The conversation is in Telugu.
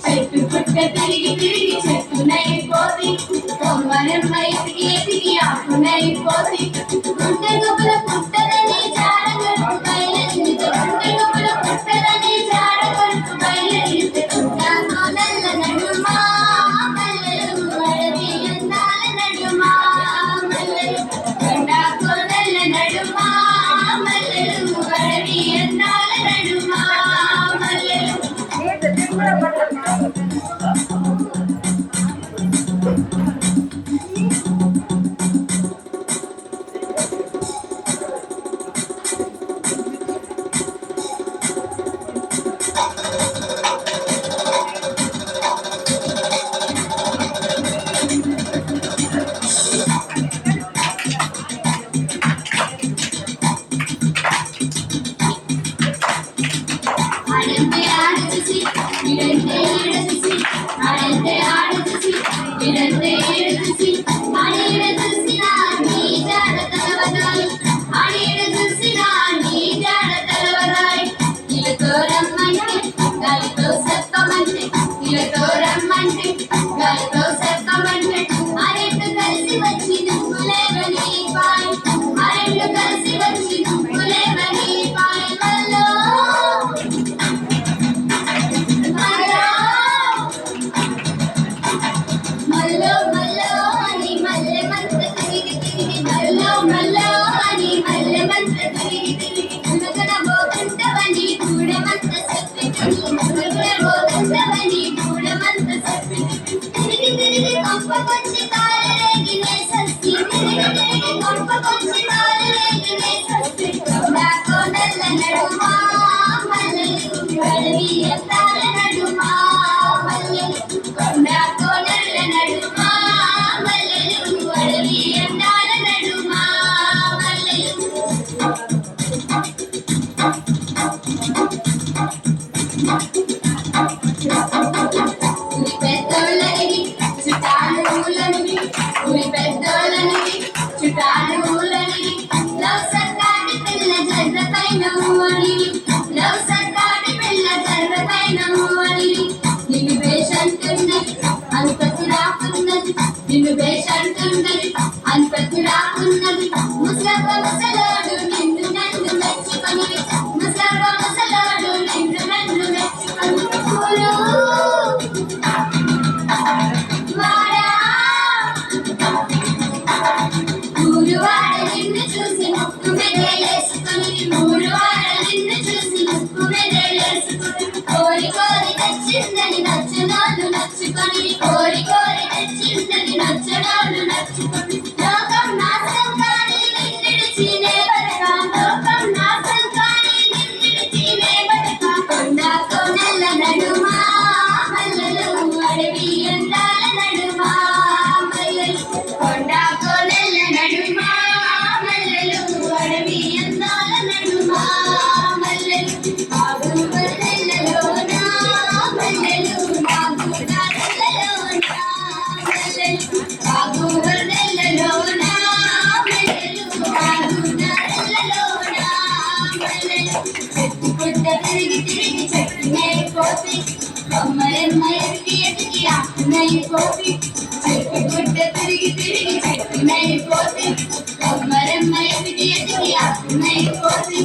చెట్టు పుట్ట తిరిగి తిరిగి చెట్టునైపోతి కొమ్మరెమ్మ ఎతికి ఎతికి ఆకునైపోతి గుంటె గుబుల పుట్టదని జాడగొట్టు బయలెత్తితే గుంటె గుబుల పుట్టదని జాడగొట్టు బయలెత్తితే కుంటాకో నల్ల నడుమా మల్లెలు అడవి అందాల నడుమా మల్లెలు కొండాకో నల్ల నడుమా మల్లెలు అడవి అందాల నడుమా మల్లెలు నిన్ను వేషంటున్నది అంతకు రాకున్నది ముసలవ్వ ముసలోడు నిన్ను నన్ను మెచ్చుకొని ముసలవ్వ ముసలోడు నిన్ను నన్ను మెచ్చుకొని పూలు వాడ నిన్ను చూసి ముక్కు మెదేలేసుకొని మూడు వాడ నిన్ను చూసి ముక్కు మెదేలేసుకొని కోరి కోరి తెచ్చిందని నచ్చునోళ్ళు నచ్చుకొని కోరి కోరి తెచ్చిందని నచ్చునోళ్ళు నచ్చుకొని లోకం నాశనం కానీ నిన్నిడిచినే బతకా లోకం నాశనం కానీ నిన్నిడిచినే బతకా కొండాకో నల్ల నడుమా మల్లెలు అడవి అందాల నడుమా మల్లెలు కొండాకో నల్ల నడుమా మల్లెలు అడవి అందాల నడుమా మల్లెలు ఆగు మల్లెలలోన మల్లెలు ఆగు మల్లెలలోన మల్లెలు ఆగు మల్లెలలో తిరిగి తిరిగి చెట్టునైపోతే కొమ్మరెమ్మ ఎతికి ఎతికి ఆకునైపోతే చెట్టు గుడ్డ తిరిగి తిరిగి చెట్టునైపోతే కొమ్మరెమ్మ ఎతికి ఎతికి ఆకునైపోతే